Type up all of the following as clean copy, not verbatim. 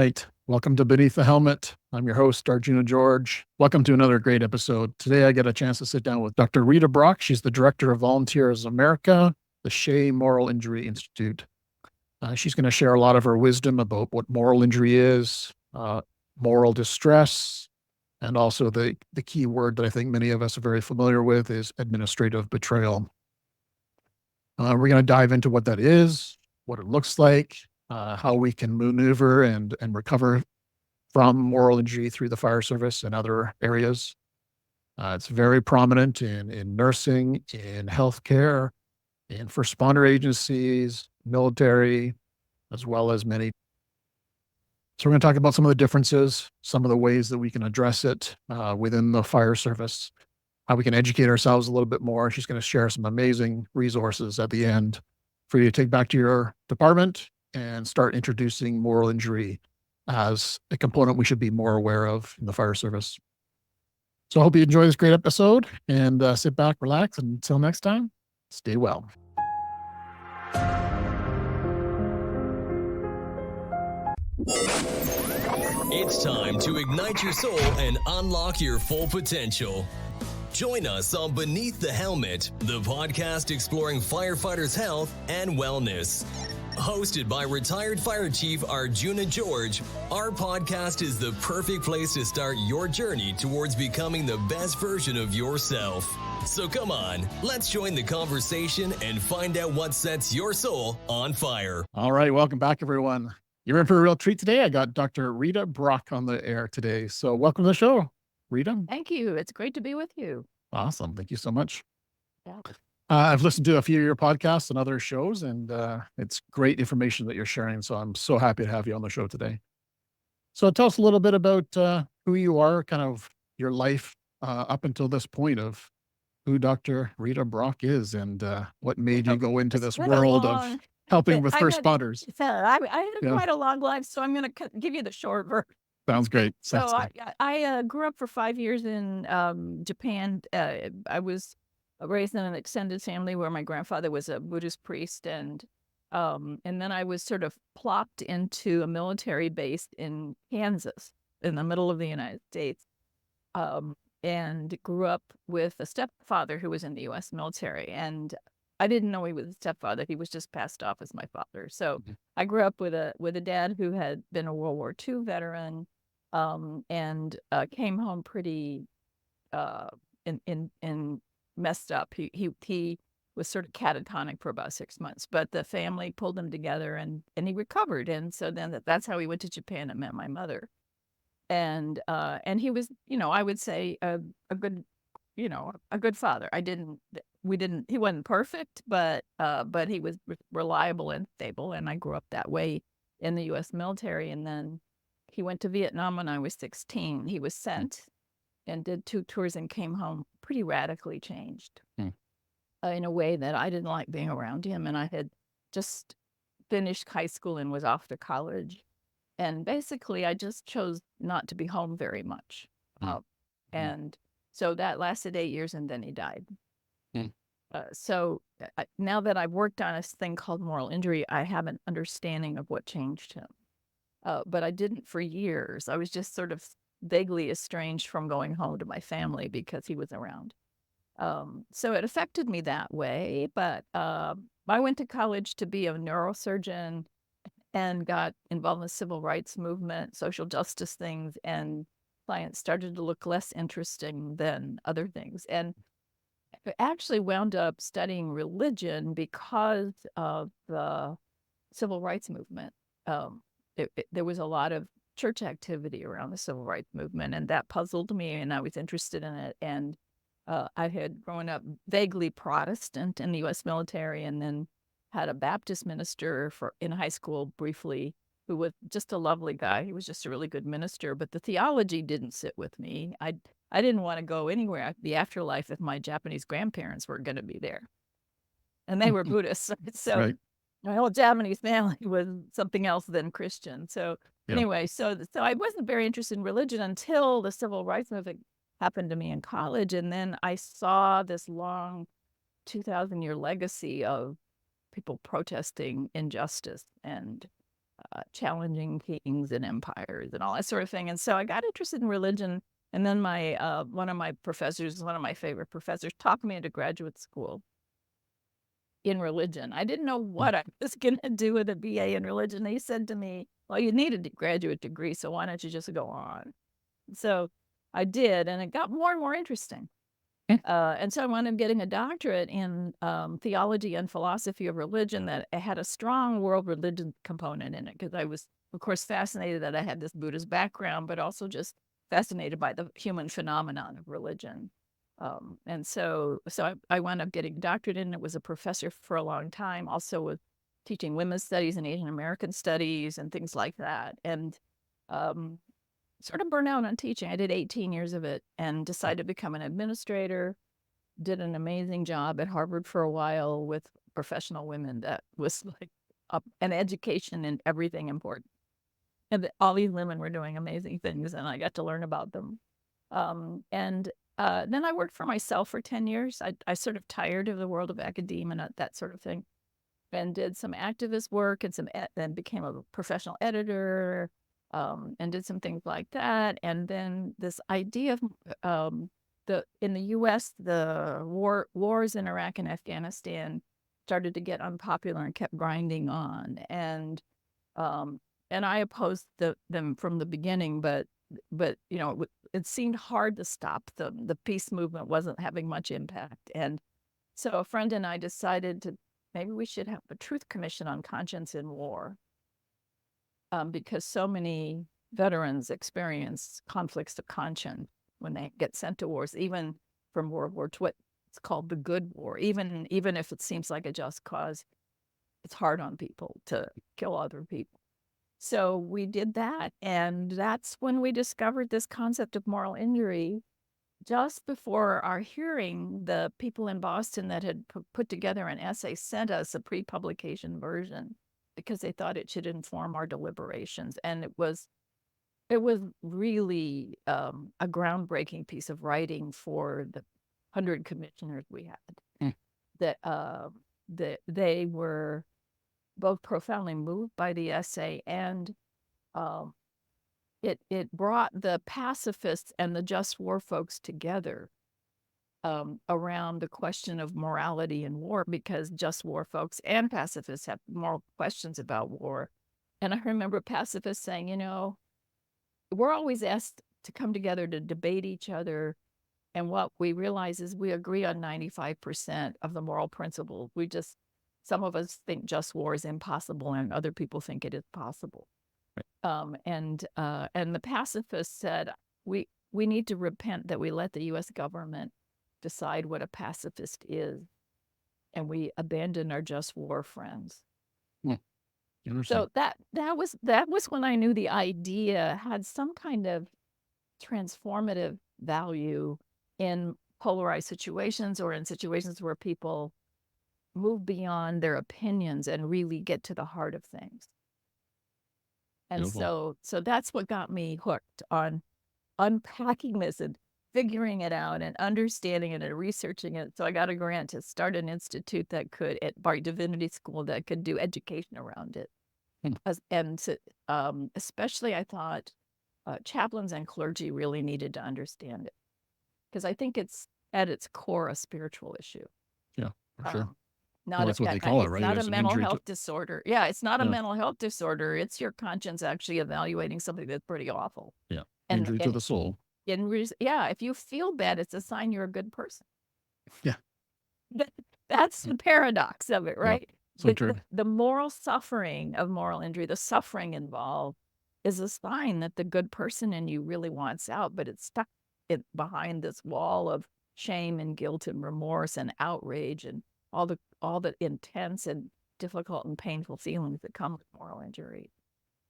right. Welcome to Beneath the Helmet. I'm your host, Arjuna George. Welcome to another great episode. Today, I get a chance to sit down with Dr. Rita Brock. She's the director of Volunteers America, the Shea Moral Injury Institute. She's going to share a lot of her wisdom about what moral injury is, moral distress, and also the key word that I think many of us are very familiar with is administrative betrayal. We're going to dive into what that is, what it looks like, how we can maneuver and recover from moral injury through the fire service and other areas. It's very prominent in nursing, in healthcare, in first responder agencies, military, as well as many. So we're going to talk about some of the differences, some of the ways that we can address it within the fire service, how we can educate ourselves a little bit more. She's going to share some amazing resources at the end for you to take back to your department and start introducing moral injury as a component we should be more aware of in the fire service. So I hope you enjoy this great episode and sit back, relax, and until next time, stay well. It's time to ignite your soul and unlock your full potential. Join us on Beneath the Helmet, the podcast exploring firefighters' health and wellness. Hosted by retired Fire Chief Arjuna George, our podcast is the perfect place to start your journey towards becoming the best version of yourself. So come on, let's join the conversation and find out what sets your soul on fire. All right, welcome back, everyone. You're in for a real treat today. I got Dr. Rita Brock on the air today. So welcome to the show, Rita. Thank you. It's great to be with you. Awesome. Thank you so much. Yeah. I've listened to a few of your podcasts and other shows, and it's great information that you're sharing. So I'm so happy to have you on the show today. So tell us a little bit about who you are, kind of your life up until this point of who Dr. Rita Brock is and what made you go into this world of helping with first responders. I had quite a long life, so I'm going to give you the short version. Sounds great. I grew up for 5 years in Japan. I was raised in an extended family where my grandfather was a Buddhist priest, and then I was sort of plopped into a military base in Kansas, in the middle of the United States, and grew up with a stepfather who was in the U.S. military. And I didn't know he was a stepfather; he was just passed off as my father. So I grew up with a dad who had been a World War II veteran, and came home pretty in messed up. He was sort of catatonic for about 6 months, but the family pulled him together and he recovered. And so then that's how he went to Japan and met my mother. And he was, I would say a good, a good father. He wasn't perfect, but he was reliable and stable. And I grew up that way in the U.S. military. And then he went to Vietnam when I was 16. He was sent and did 2 tours and came home pretty radically changed in a way that I didn't like being around him. And I had just finished high school and was off to college. And basically, I just chose not to be home very much. And so that lasted 8 years, and then he died. So now that I've worked on this thing called moral injury, I have an understanding of what changed him. But I didn't for years. I was just sort of vaguely estranged from going home to my family because he was around. So it affected me that way. But I went to college to be a neurosurgeon and got involved in the civil rights movement, social justice things, and science started to look less interesting than other things. And I actually wound up studying religion because of the civil rights movement. There was a lot of church activity around the civil rights movement, and that puzzled me, and I was interested in it. And I had grown up vaguely Protestant in the U.S. military, and then had a Baptist minister in high school briefly, who was just a lovely guy. He was just a really good minister, but the theology didn't sit with me. I didn't want to go anywhere at the afterlife if my Japanese grandparents were going to be there, and they were Buddhists. So my whole Japanese family was something else than Christian. So anyway, so I wasn't very interested in religion until the civil rights movement happened to me in college, and then I saw this long 2,000-year legacy of people protesting injustice and challenging kings and empires and all that sort of thing. And so I got interested in religion. And then one of my professors, one of my favorite professors, talked me into graduate school in religion. I didn't know what I was going to do with a BA in religion. He said to me, well, you need a graduate degree, so why don't you just go on? So I did, and it got more and more interesting. And so I wound up getting a doctorate in theology and philosophy of religion that had a strong world religion component in it, because I was, of course, fascinated that I had this Buddhist background, but also just fascinated by the human phenomenon of religion. And so I wound up getting a doctorate in it, was a professor for a long time, also with teaching women's studies and Asian American studies and things like that. And sort of burned out on teaching. I did 18 years of it and decided to become an administrator. Did an amazing job at Harvard for a while with professional women. That was like an education in everything important. And all these women were doing amazing things, and I got to learn about them. And then I worked for myself for 10 years. I sort of tired of the world of academia and that sort of thing, and did some activist work and then became a professional editor, and did some things like that. And then this idea of in the U.S., the wars in Iraq and Afghanistan started to get unpopular and kept grinding on. And I opposed them from the beginning, but it seemed hard to stop them. The peace movement wasn't having much impact. And so a friend and I decided maybe we should have a truth commission on conscience in war, because so many veterans experience conflicts of conscience when they get sent to wars, even from World War II. It's called the good war. Even if it seems like a just cause, it's hard on people to kill other people. So we did that, and that's when we discovered this concept of moral injury. Just before our hearing, the people in Boston that had put together an essay sent us a pre-publication version because they thought it should inform our deliberations. And it was really a groundbreaking piece of writing for the 100 commissioners we had. That they were both profoundly moved by the essay, and it brought the pacifists and the just war folks together around the question of morality in war, because just war folks and pacifists have moral questions about war. And I remember pacifists saying, we're always asked to come together to debate each other, and what we realize is we agree on 95% of the moral principles. Some of us think just war is impossible, and other people think it is possible. Right. And the pacifists said, we need to repent that we let the U.S. government decide what a pacifist is, and we abandoned our just war friends. So that was when I knew the idea had some kind of transformative value in polarized situations, or in situations where people move beyond their opinions and really get to the heart of things. And so that's what got me hooked on unpacking this and figuring it out and understanding it and researching it. So I got a grant to start an institute at Bard Divinity School that could do education around it. Especially I thought chaplains and clergy really needed to understand it, because I think it's at its core a spiritual issue. Yeah, for sure. That's what they call it, right? It's not a mental health disorder. Yeah, it's not a mental health disorder. It's your conscience actually evaluating something that's pretty awful. Yeah, injury to the soul. If you feel bad, it's a sign you're a good person. Yeah. That's the paradox of it, right? Yeah, so true. The moral suffering of moral injury, the suffering involved, is a sign that the good person in you really wants out, but it's stuck behind this wall of shame and guilt and remorse and outrage and all the intense and difficult and painful feelings that come with moral injury.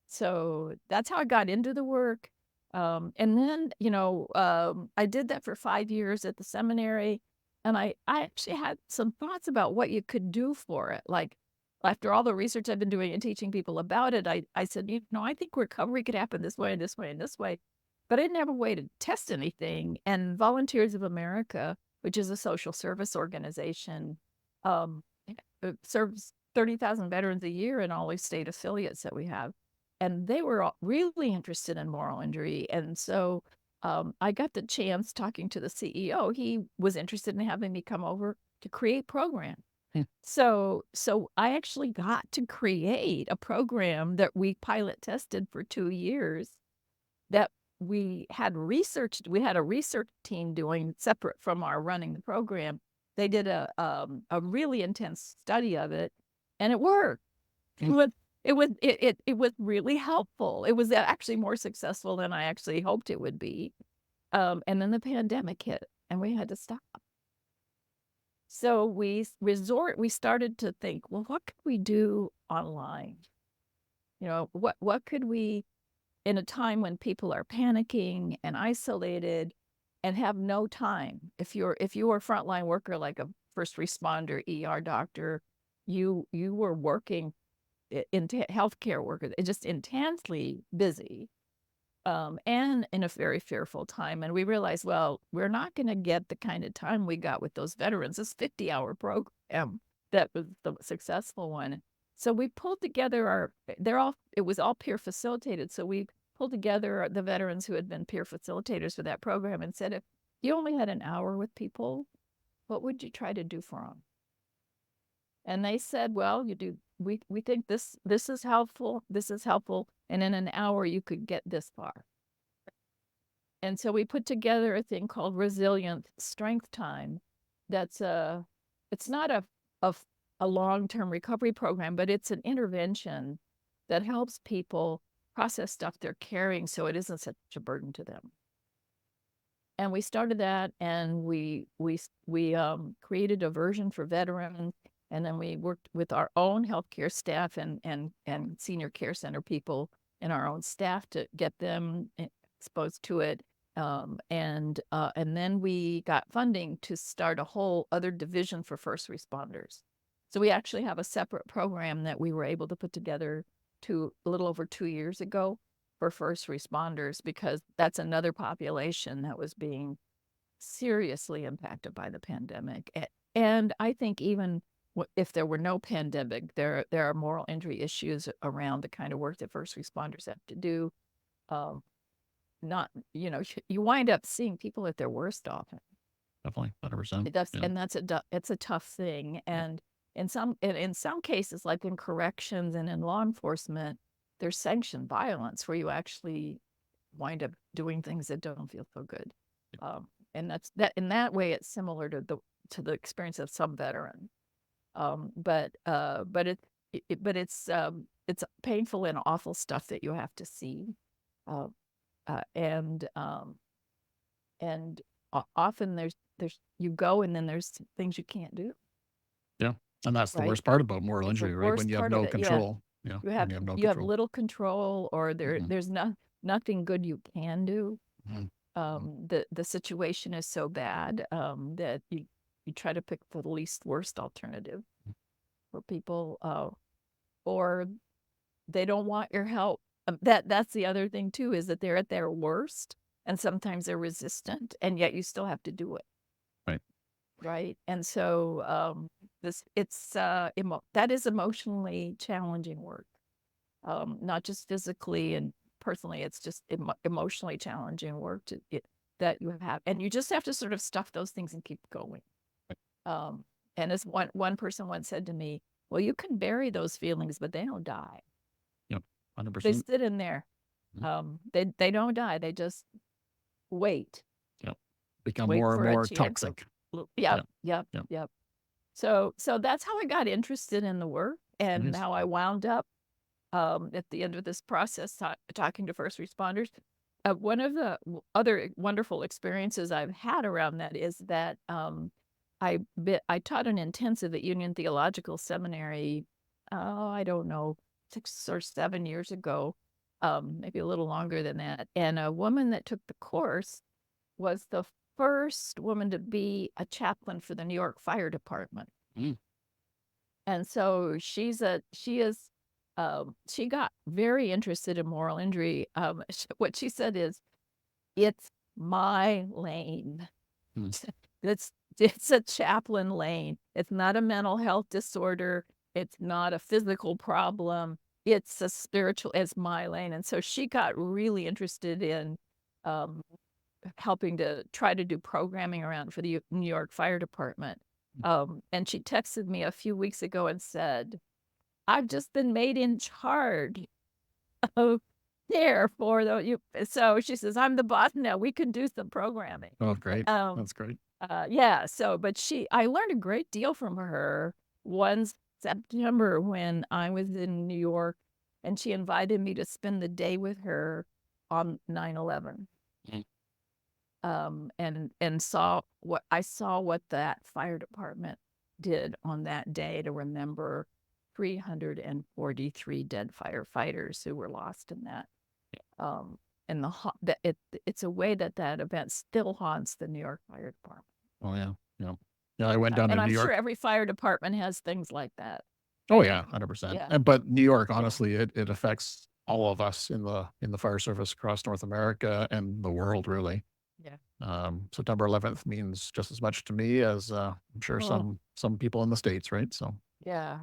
So that's how I got into the work. And then, I did that for 5 years at the seminary, and I actually had some thoughts about what you could do for it. Like, after all the research I've been doing and teaching people about it, I said, I think recovery could happen this way and this way and this way. But I didn't have a way to test anything. And Volunteers of America, which is a social service organization, serves 30,000 veterans a year in all these state affiliates that we have. they were really interested in moral injury. And so I got the chance talking to the CEO. He was interested in having me come over to create program. So I actually got to create a program that we pilot tested for 2 years that we had researched. We had a research team doing separate from our running the program. They did a really intense study of it, and it worked. It was really helpful. It was actually more successful than I actually hoped it would be. And then the pandemic hit, and we had to stop. So we started to think, well, what could we do online? What could we, in a time when people are panicking and isolated and have no time? If you're a frontline worker, like a first responder, ER doctor, you were working in healthcare workers, just intensely busy, and in a very fearful time. And we realized, well, we're not going to get the kind of time we got with those veterans. This 50-hour program that was the successful one. So we pulled together it was all peer facilitated. So we pulled together the veterans who had been peer facilitators for that program and said, if you only had an hour with people, what would you try to do for them? And they said, well, we think this is helpful. This is helpful. And in an hour, you could get this far. And so we put together a thing called Resilient Strength Time. It's not a long-term recovery program, but it's an intervention that helps people process stuff they're carrying so it isn't such a burden to them. And we started that, and we created a version for veterans. And then we worked with our own healthcare staff and senior care center people and our own staff to get them exposed to it. And then we got funding to start a whole other division for first responders. So we actually have a separate program that we were able to put together a little over 2 years ago for first responders, because that's another population that was being seriously impacted by the pandemic. And I think even if there were no pandemic, there are moral injury issues around the kind of work that first responders have to do. You wind up seeing people at their worst often. Definitely, 100%. And it's a tough thing. And in some cases, like in corrections and in law enforcement, there's sanctioned violence where you actually wind up doing things that don't feel so good. And that's that. In that way, it's similar to the experience of some veterans. But it's painful and awful stuff that you have to see, and often there's you go and then there's things you can't do. Yeah, and that's the Right? worst part about moral It's the injury, right? When worst you have part of no it, yeah. control. Yeah, You when have you have no you have control. little control, or Mhm. there's nothing good you can do. Mhm. The situation is so bad that you try to pick the least worst alternative for people, or they don't want your help. That's the other thing too, is that they're at their worst, and sometimes they're resistant, and yet you still have to do it. Right. Right. And so that is emotionally challenging work. Not just physically and personally, it's just emotionally challenging work that you have, and you just have to sort of stuff those things and keep going. And as one person once said to me, well, you can bury those feelings, but they don't die. Yep, They 100%. sit in there. They don't die. They just wait. Yep, become Wait more for and a more chance. toxic. Yep. Yep. So that's how I got interested in the work, and Nice. how I wound up at the end of this process talking to first responders. One of the other wonderful experiences I've had around that is that I taught an intensive at Union Theological Seminary, I don't know, 6 or 7 years ago, maybe a little longer than that. And a woman that took the course was the first woman to be a chaplain for the New York Fire Department. Mm. And so she got very interested in moral injury. What she said is, it's my lane. It's a chaplain lane. It's not a mental health disorder. It's not a physical problem. it's a spiritual, it's my lane. And so she got really interested in um, helping to try to do programming around for the New York Fire Department. And she texted me a few weeks ago and said, I've just been made in charge of care for the you. So she says, I'm the boss now. We can do some programming. Oh, great. Um, That's great. yeah. So, but I learned a great deal from her one September when I was in New York, and she invited me to spend the day with her on 9/11. Mm. And saw what that fire department did on that day to remember 343 dead firefighters who were lost in that. And it's a way that event still haunts the New York Fire Department. Oh, yeah. Yeah. Yeah. I went down to And I'm New sure York. every fire department has things like that. Oh, yeah. 100%. Yeah. But New York, honestly, it affects all of us in the fire service across North America and the world, really. Yeah. September 11th means just as much to me as I'm sure Oh. some people in the States, right? So, Yeah.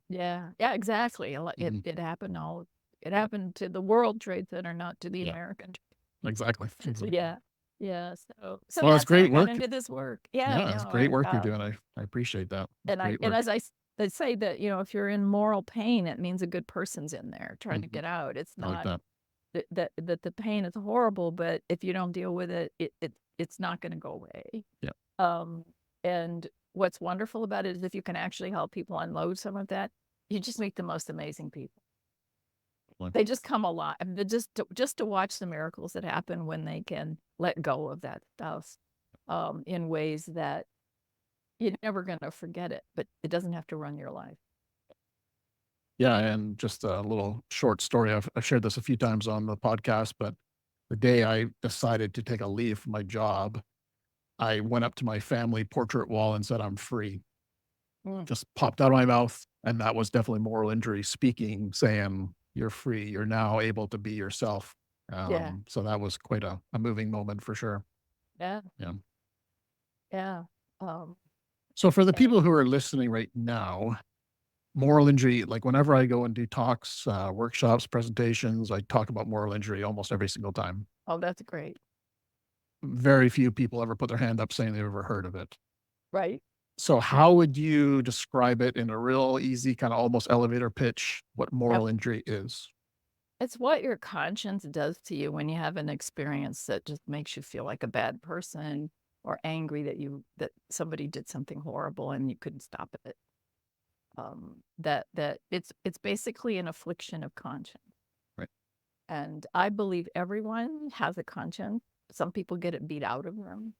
yeah. Yeah, exactly. Mhm. It happened to the World Trade Center, not to the Yeah, American. exactly. Exactly. Yeah. Yeah. So Well, it's that's how I great got work. into this work. Yeah, Yeah, it's no, great work you're doing. I appreciate that. It's great and work. as they say that, if you're in moral pain, it means a good person's in there trying to Mhm. get out. It's I like not that. that the pain is horrible, but if you don't deal with it, it's not going to go away. Yeah. Um, and what's wonderful about it is if you can actually help people unload some of that, you just meet the most amazing people. Like, They just come alive. I mean, just to watch the miracles that happen when they can let go of that stuff, in ways that you're never going to forget it, but it doesn't have to run your life. yeah, and just a little short story. I've shared this a few times on the podcast, but the day I decided to take a leave from my job, I went up to my family portrait wall and said, "I'm free." Mm. Just popped out of my mouth, and that was definitely moral injury speaking, saying, "You're free. You're now able to be yourself." Yeah. So that was quite a moving moment for sure. Yeah. Yeah. Yeah. Um, So for the and, people who are listening right now, moral injury, like whenever I go and do talks, workshops, presentations, I talk about moral injury almost every single time. oh, that's great. Very few people ever put their hand up saying they've ever heard of it. Right. So how would you describe it in a real easy, kind of almost elevator pitch, what Yep. moral injury is? It's what your conscience does to you when you have an experience that just makes you feel like a bad person or angry that somebody did something horrible and you couldn't stop it. That it's basically an affliction of conscience. Right. And I believe everyone has a conscience. Some people get it beat out of them,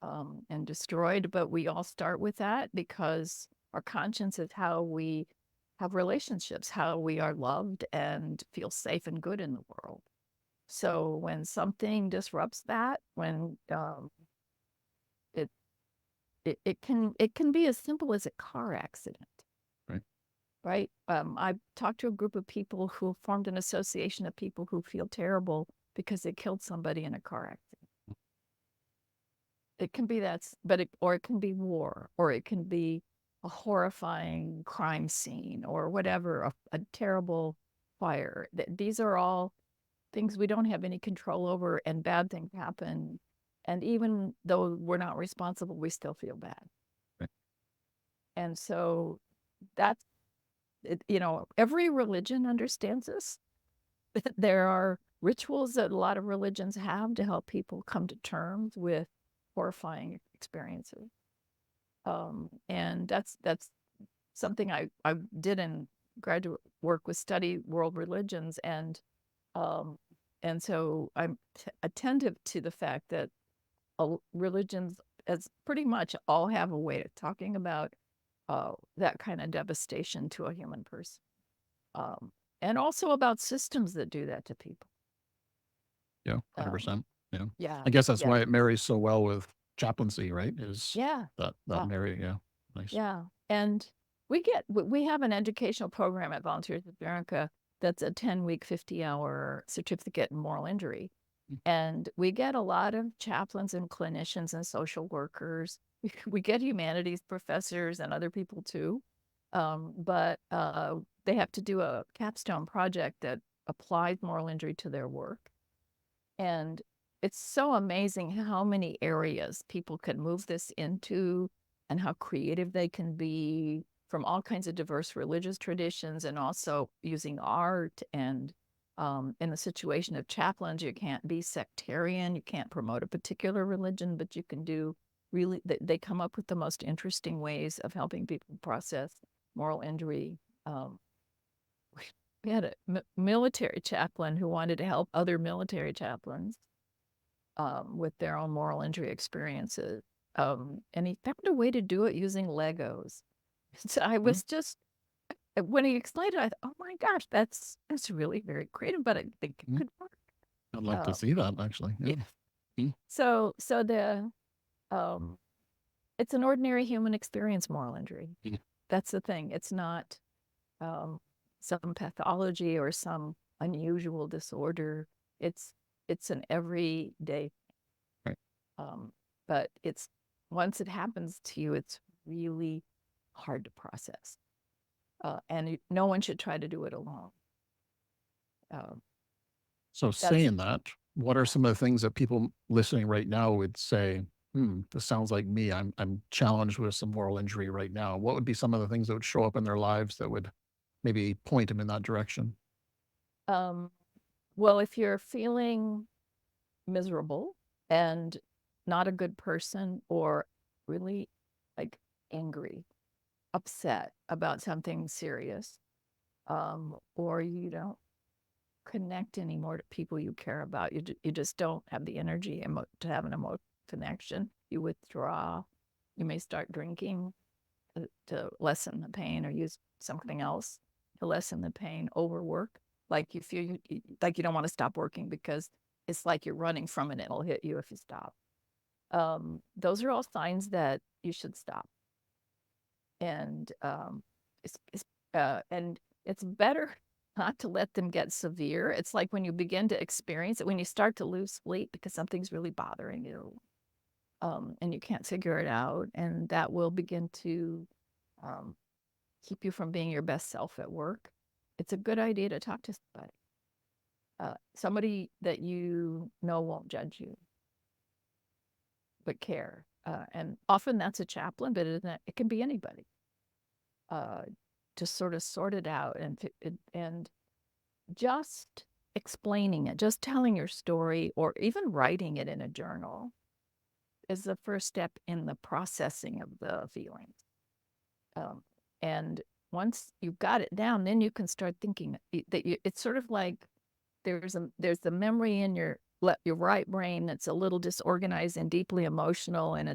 and destroyed, but we all start with that because our conscience is how we have relationships, how we are loved and feel safe and good in the world. So when something disrupts that, when it it can be as simple as a car accident. Right. Right. I talked to a group of people who formed an association of people who feel terrible because they killed somebody in a car accident. It can be or it can be war, or it can be a horrifying crime scene, or whatever, a terrible fire. These are all things we don't have any control over, and bad things happen. And even though we're not responsible, we still feel bad. Right. And so that's it, every religion understands this. There are rituals that a lot of religions have to help people come to terms with horrifying experiences. And that's something I did in graduate work, with study world religions, and so I'm attentive to the fact that religions, as pretty much all, have a way of talking about that kind of devastation to a human person, and also about systems that do that to people. Yeah, 100%. Yeah. Yeah, I guess that's yeah, why it marries so well with chaplaincy, right? Is yeah, that uh, marry? Yeah. Nice. yeah. And we have an educational program at Volunteers of America that's a 10-week, 50-hour certificate in moral injury. Mm. And we get a lot of chaplains and clinicians and social workers. We get humanities professors and other people too. But they have to do a capstone project that applies moral injury to their work. And it's so amazing how many areas people can move this into and how creative they can be from all kinds of diverse religious traditions, and also using art. And in the situation of chaplains, you can't be sectarian, you can't promote a particular religion, but you can do really, they come up with the most interesting ways of helping people process moral injury. Um, we had a military chaplain who wanted to help other military chaplains with their own moral injury experiences. And he found a way to do it using Legos. So I was just, when he explained it, I thought, oh my gosh, that's really very creative, but I think it could work. I'd like to see that, actually. Yeah. So it's an ordinary human experience, moral injury. That's the thing. It's not some pathology or some unusual disorder. It's an everyday. Right. But it's, once it happens to you, it's really hard to process. And no one should try to do it alone. So saying that, what are some of the things that people listening right now would say, this sounds like me. I'm challenged with some moral injury right now. What would be some of the things that would show up in their lives that would maybe point them in that direction? Well, if you're feeling miserable and not a good person, or really like angry, upset about something serious, or you don't connect anymore to people you care about, you just don't have the energy to have an emotional connection, you withdraw, you may start drinking to lessen the pain, or use something else to lessen the pain, overwork, like you feel like you don't want to stop working because it's like you're running from it, it'll hit you if you stop. Those are all signs that you should stop. And it's better not to let them get severe. It's like when you begin to experience it, when you start to lose sleep because something's really bothering you, and you can't figure it out, and that will begin to keep you from being your best self at work. It's a good idea to talk to somebody that you know won't judge you, but care. And often that's a chaplain, but it can be anybody. To sort of sort it out, and just explaining it, just telling your story, or even writing it in a journal, is the first step in the processing of the feelings. And once you've got it down, then you can start thinking that it's sort of like there's the memory in your right brain that's a little disorganized and deeply emotional, and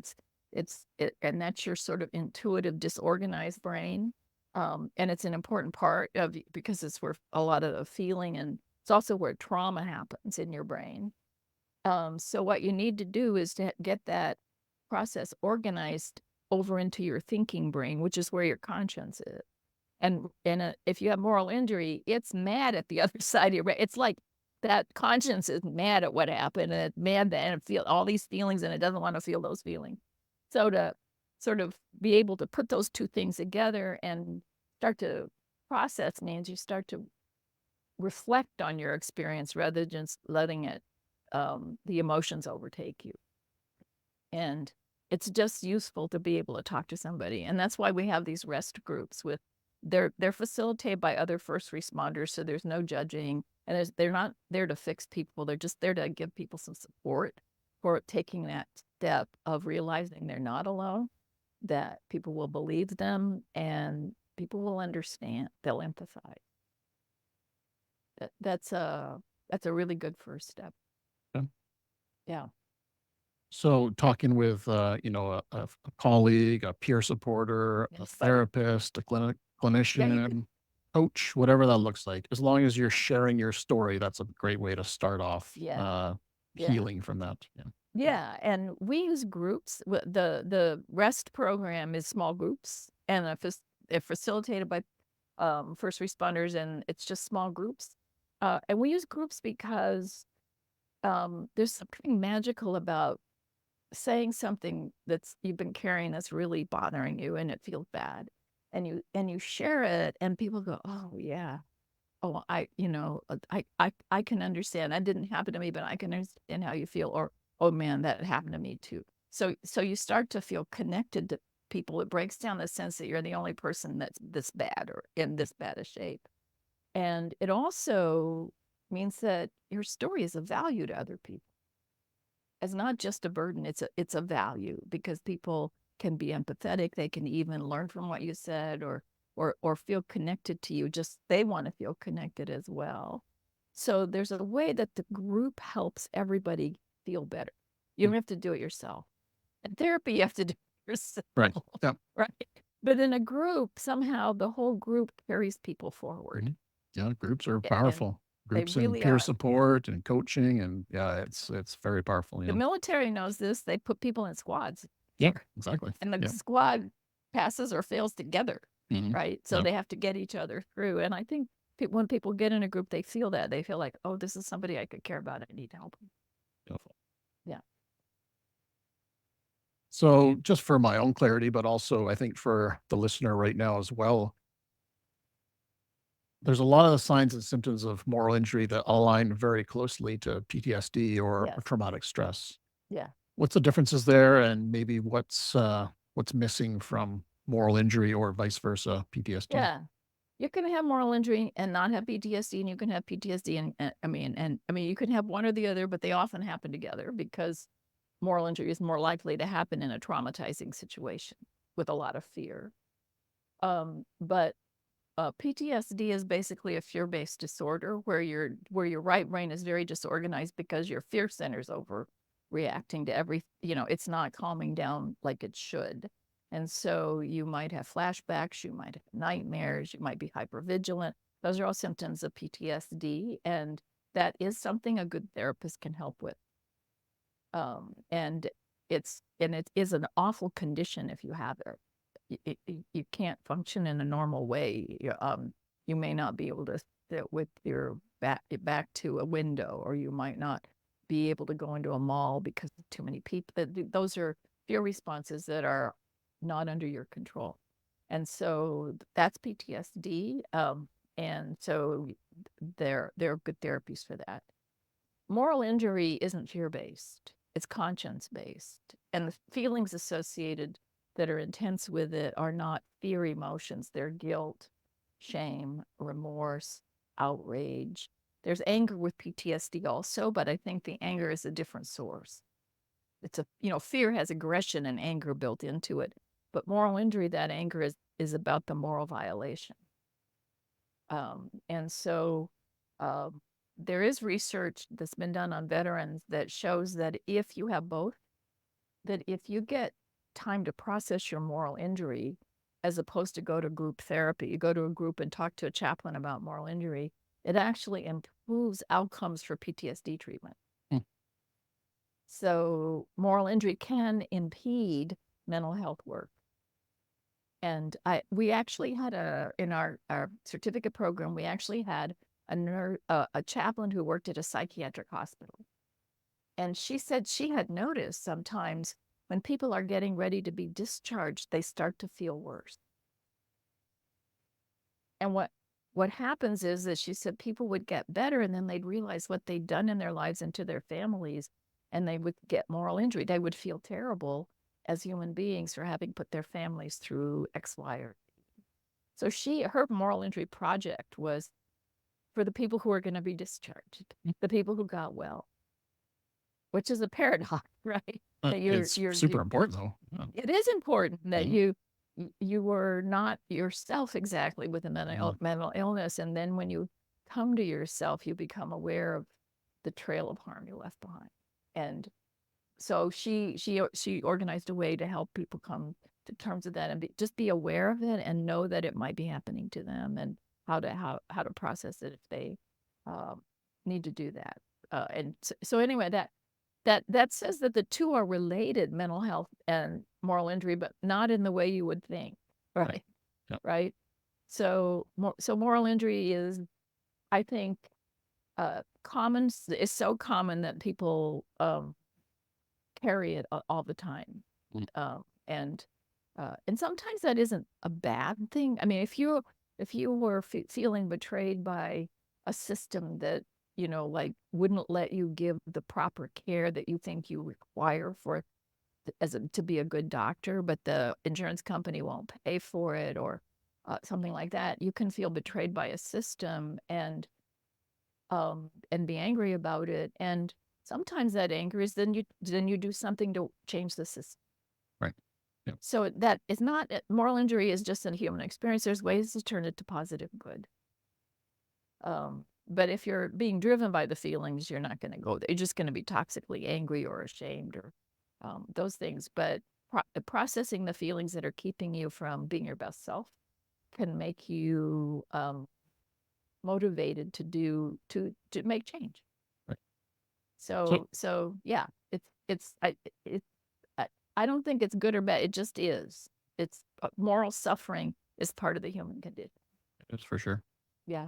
and that's your sort of intuitive disorganized brain. And it's an important part of, because it's where a lot of the feeling, and it's also where trauma happens in your brain. So what you need to do is to get that process organized over into your thinking brain, which is where your conscience is. And if you have moral injury, it's mad at the other side of your brain. It's like that conscience is mad at what happened, and it's mad that it feel all these feelings, and it doesn't want to feel those feelings. So to sort of be able to put those two things together and start to process means you start to reflect on your experience rather than just letting it, the emotions overtake you. And it's just useful to be able to talk to somebody. And that's why we have these rest groups they're facilitated by other first responders. So there's no judging, and they're not there to fix people. They're just there to give people some support for taking that step of realizing they're not alone, that people will believe them, and people will understand. They'll empathize. That's a really good first step. Yeah. Yeah. So talking with, a colleague, a peer supporter, a Yes. therapist, a clinician, coach, whatever that looks like, as long as you're sharing your story, that's a great way to start off healing from that. Yeah. Yeah, and we use groups. The REST program is small groups, and they're facilitated by first responders, and it's just small groups. And we use groups because there's something magical about saying something you've been carrying that's really bothering you, and it feels bad. and you share it, and people go, oh yeah, oh I can understand. That didn't happen to me, but I can understand how you feel. Or oh man, that happened to me too. So you start to feel connected to people. It breaks down the sense that you're the only person that's this bad or in this bad a shape. And it also means that your story is of value to other people. It's not just a burden, it's a value, because people can be empathetic. They can even learn from what you said, or feel connected to you. Just they want to feel connected as well. So there's a way that the group helps everybody feel better. You don't have to do it yourself. In therapy, you have to do it yourself. Right. Yeah. Right. But in a group, somehow the whole group carries people forward. Mhm. Yeah, groups are And powerful. they Groups and really peer are. support and coaching, and yeah, it's very powerful. The military knows this. They put people in squads. Yeah, exactly. And the Yeah. squad passes or fails together, Mhm. right? So Yep. they have to get each other through. And I think when people get in a group, they feel that. They feel like, oh, this is somebody I could care about. I need help. Beautiful. Yeah. So, just for my own clarity, but also I think for the listener right now as well, there's a lot of the signs and symptoms of moral injury that align very closely to PTSD or Yes. traumatic stress. Yeah. What's the differences there, and maybe what's missing from moral injury or vice versa, PTSD? Yeah. You can have moral injury and not have PTSD, and you can have PTSD and I mean you can have one or the other, but they often happen together because moral injury is more likely to happen in a traumatizing situation with a lot of fear. But PTSD is basically a fear-based disorder where your right brain is very disorganized because your fear center's overreacting to it's not calming down like it should. And so you might have flashbacks, you might have nightmares, you might be hypervigilant. Those are all symptoms of PTSD, and that is something a good therapist can help with. And it is an awful condition if you have it. You can't function in a normal way. You may not be able to sit with your back to a window, or you might not be able to go into a mall because of too many people. Those are fear responses that are not under your control. And so that's PTSD. And so there are good therapies for that. Moral injury isn't fear-based, it's conscience-based. And the feelings associated that are intense with it are not fear emotions. They're guilt, shame, remorse, outrage. There's anger with PTSD also, but I think the anger is a different source. Fear has aggression and anger built into it. But moral injury, that anger is about the moral violation. And so there is research that's been done on veterans that shows that if you have both, that if you get time to process your moral injury, as opposed to go to group therapy, you go to a group and talk to a chaplain about moral injury, it actually improves outcomes for PTSD treatment. Hmm. So moral injury can impede mental health work. And we actually had in our certificate program, we actually had a chaplain who worked at a psychiatric hospital. And she said she had noticed sometimes when people are getting ready to be discharged, they start to feel worse. And what happens is that she said people would get better, and then they'd realize what they'd done in their lives and to their families, and they would get moral injury. They would feel terrible as human beings for having put their families through X, Y, or Z. So her moral injury project was for the people who are going to be discharged, the people who got well, which is a paradox, right? That It's super important, though. Yeah. It is important that Mhm. you were not yourself exactly with a mental illness, and then when you come to yourself, you become aware of the trail of harm you left behind. And so she organized a way to help people come to terms with that and just be aware of it and know that it might be happening to them, and how to process it if they need to do that. And so anyway, that says that the two are related, mental health and moral injury, but not in the way you would think, right? Yep. Right. So moral injury is, I think, common. Is so common that people carry it all the time. Mm. And And sometimes that isn't a bad thing. I mean, if you were feeling betrayed by a system that, like wouldn't let you give the proper care that you think you require for to be a good doctor, but the insurance company won't pay for it, or something like that, you can feel betrayed by a system and be angry about it. And sometimes that anger is then you do something to change the system. Right. Yeah. So that is not moral injury is just a human experience. There's ways to turn it to positive good. But if you're being driven by the feelings, you're not going to go there. You're just going to be toxically angry or ashamed or those things. But processing the feelings that are keeping you from being your best self can make you motivated to make change. Right. So yeah, I don't think it's good or bad. It just is. It's moral suffering is part of the human condition. That's for sure. Yeah.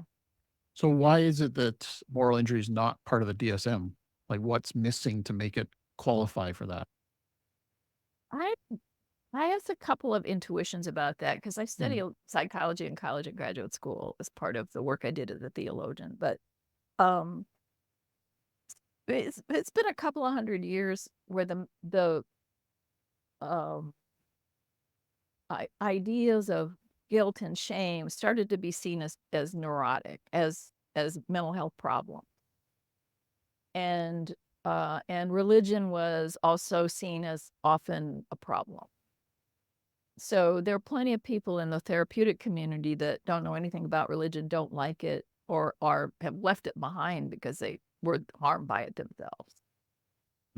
So why is it that moral injury is not part of the DSM? Like, what's missing to make it qualify for that? I have a couple of intuitions about that because I studied psychology in college and graduate school as part of the work I did as a theologian. But um, it's been a couple of 100 years where the ideas of guilt and shame started to be seen as neurotic, as mental health problems, and religion was also seen as often a problem. So there are plenty of people in the therapeutic community that don't know anything about religion, don't like it, or have left it behind because they were harmed by it themselves.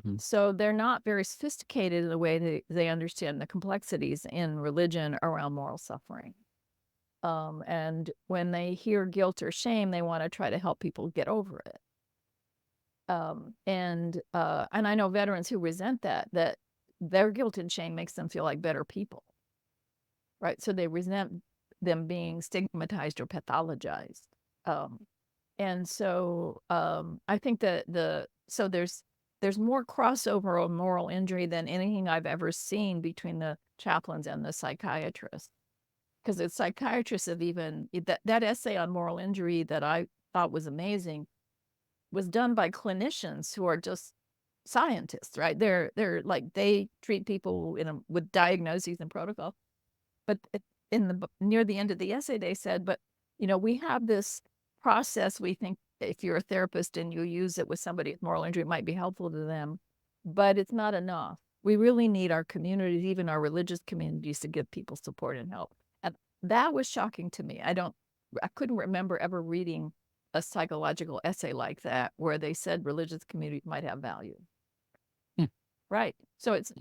Mhm. So they're not very sophisticated in the way they understand the complexities in religion around moral suffering. And when they hear guilt or shame, they want to try to help people get over it. And I know veterans who resent that their guilt and shame makes them feel like better people. Right. So they resent them being stigmatized or pathologized. And so I think that so there's more crossover on moral injury than anything I've ever seen between the chaplains and the psychiatrists. Because the psychiatrists have even that essay on moral injury that I thought was amazing was done by clinicians who are just scientists, right? They're like they treat people with diagnoses and protocol. But near the end of the essay, they said, but we have this process. We think if you're a therapist and you use it with somebody with moral injury, it might be helpful to them, but it's not enough. We really need our communities, even our religious communities, to give people support and help. And that was shocking to me. I couldn't remember ever reading a psychological essay like that where they said religious communities might have value. Right. So it's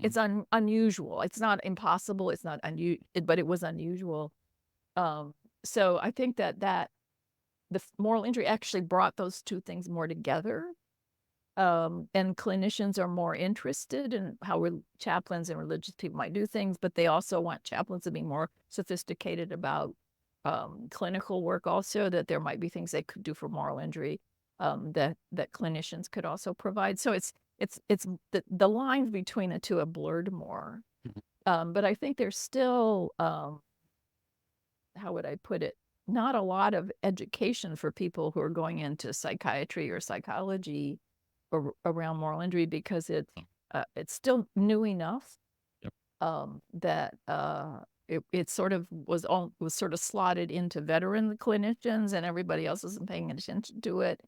unusual. It's not impossible. It's not unusual, but it was unusual. So I think that the moral injury actually brought those two things more together. And clinicians are more interested in how chaplains and religious people might do things, but they also want chaplains to be more sophisticated about clinical work also, that there might be things they could do for moral injury that clinicians could also provide. So it's the lines between the two have blurred more. But I think there's still, how would I put it, not a lot of education for people who are going into psychiatry or psychology around moral injury because it's still new enough. Yep. That it sort of was sort of slotted into veteran clinicians and everybody else wasn't paying attention to it.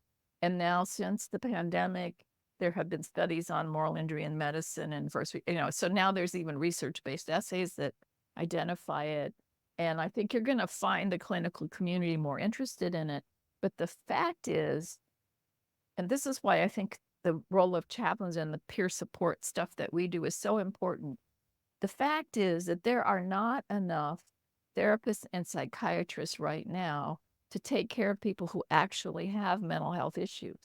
And now since the pandemic, there have been studies on moral injury in medicine and so now there's even research-based essays that identify it. And I think you're going to find the clinical community more interested in it. But the fact is, and this is why I think the role of chaplains and the peer support stuff that we do is so important. The fact is that there are not enough therapists and psychiatrists right now to take care of people who actually have mental health issues.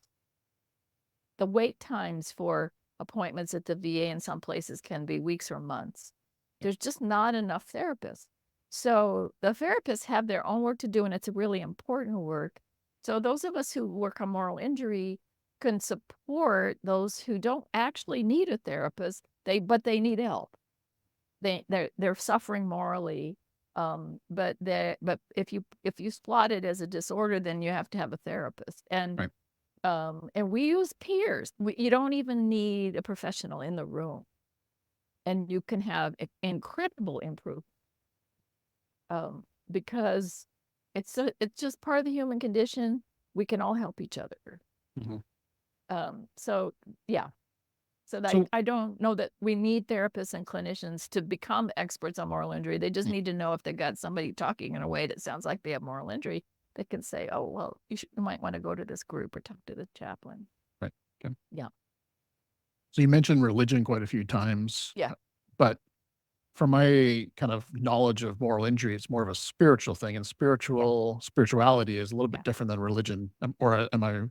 The wait times for appointments at the VA in some places can be weeks or months. There's just not enough therapists. So the therapists have their own work to do, and it's a really important work. So those of us who work on moral injury can support those who don't actually need a therapist, but they need help. they're suffering morally. But if you spot it as a disorder, then you have to have a therapist. Right. And we use peers. You don't even need a professional in the room, and you can have incredible improvement. Because it's just part of the human condition. We can all help each other. So yeah. So I don't know that we need therapists and clinicians to become experts on moral injury. They just need to know if they got somebody talking in a way that sounds like they have moral injury. They can say, "Oh, well, you might want to go to this group or talk to the chaplain." Right. Okay. Yeah. So you mentioned religion quite a few times. Yeah. But from my kind of knowledge of moral injury, it's more of a spiritual thing, and spirituality is a little bit different than religion. Or am I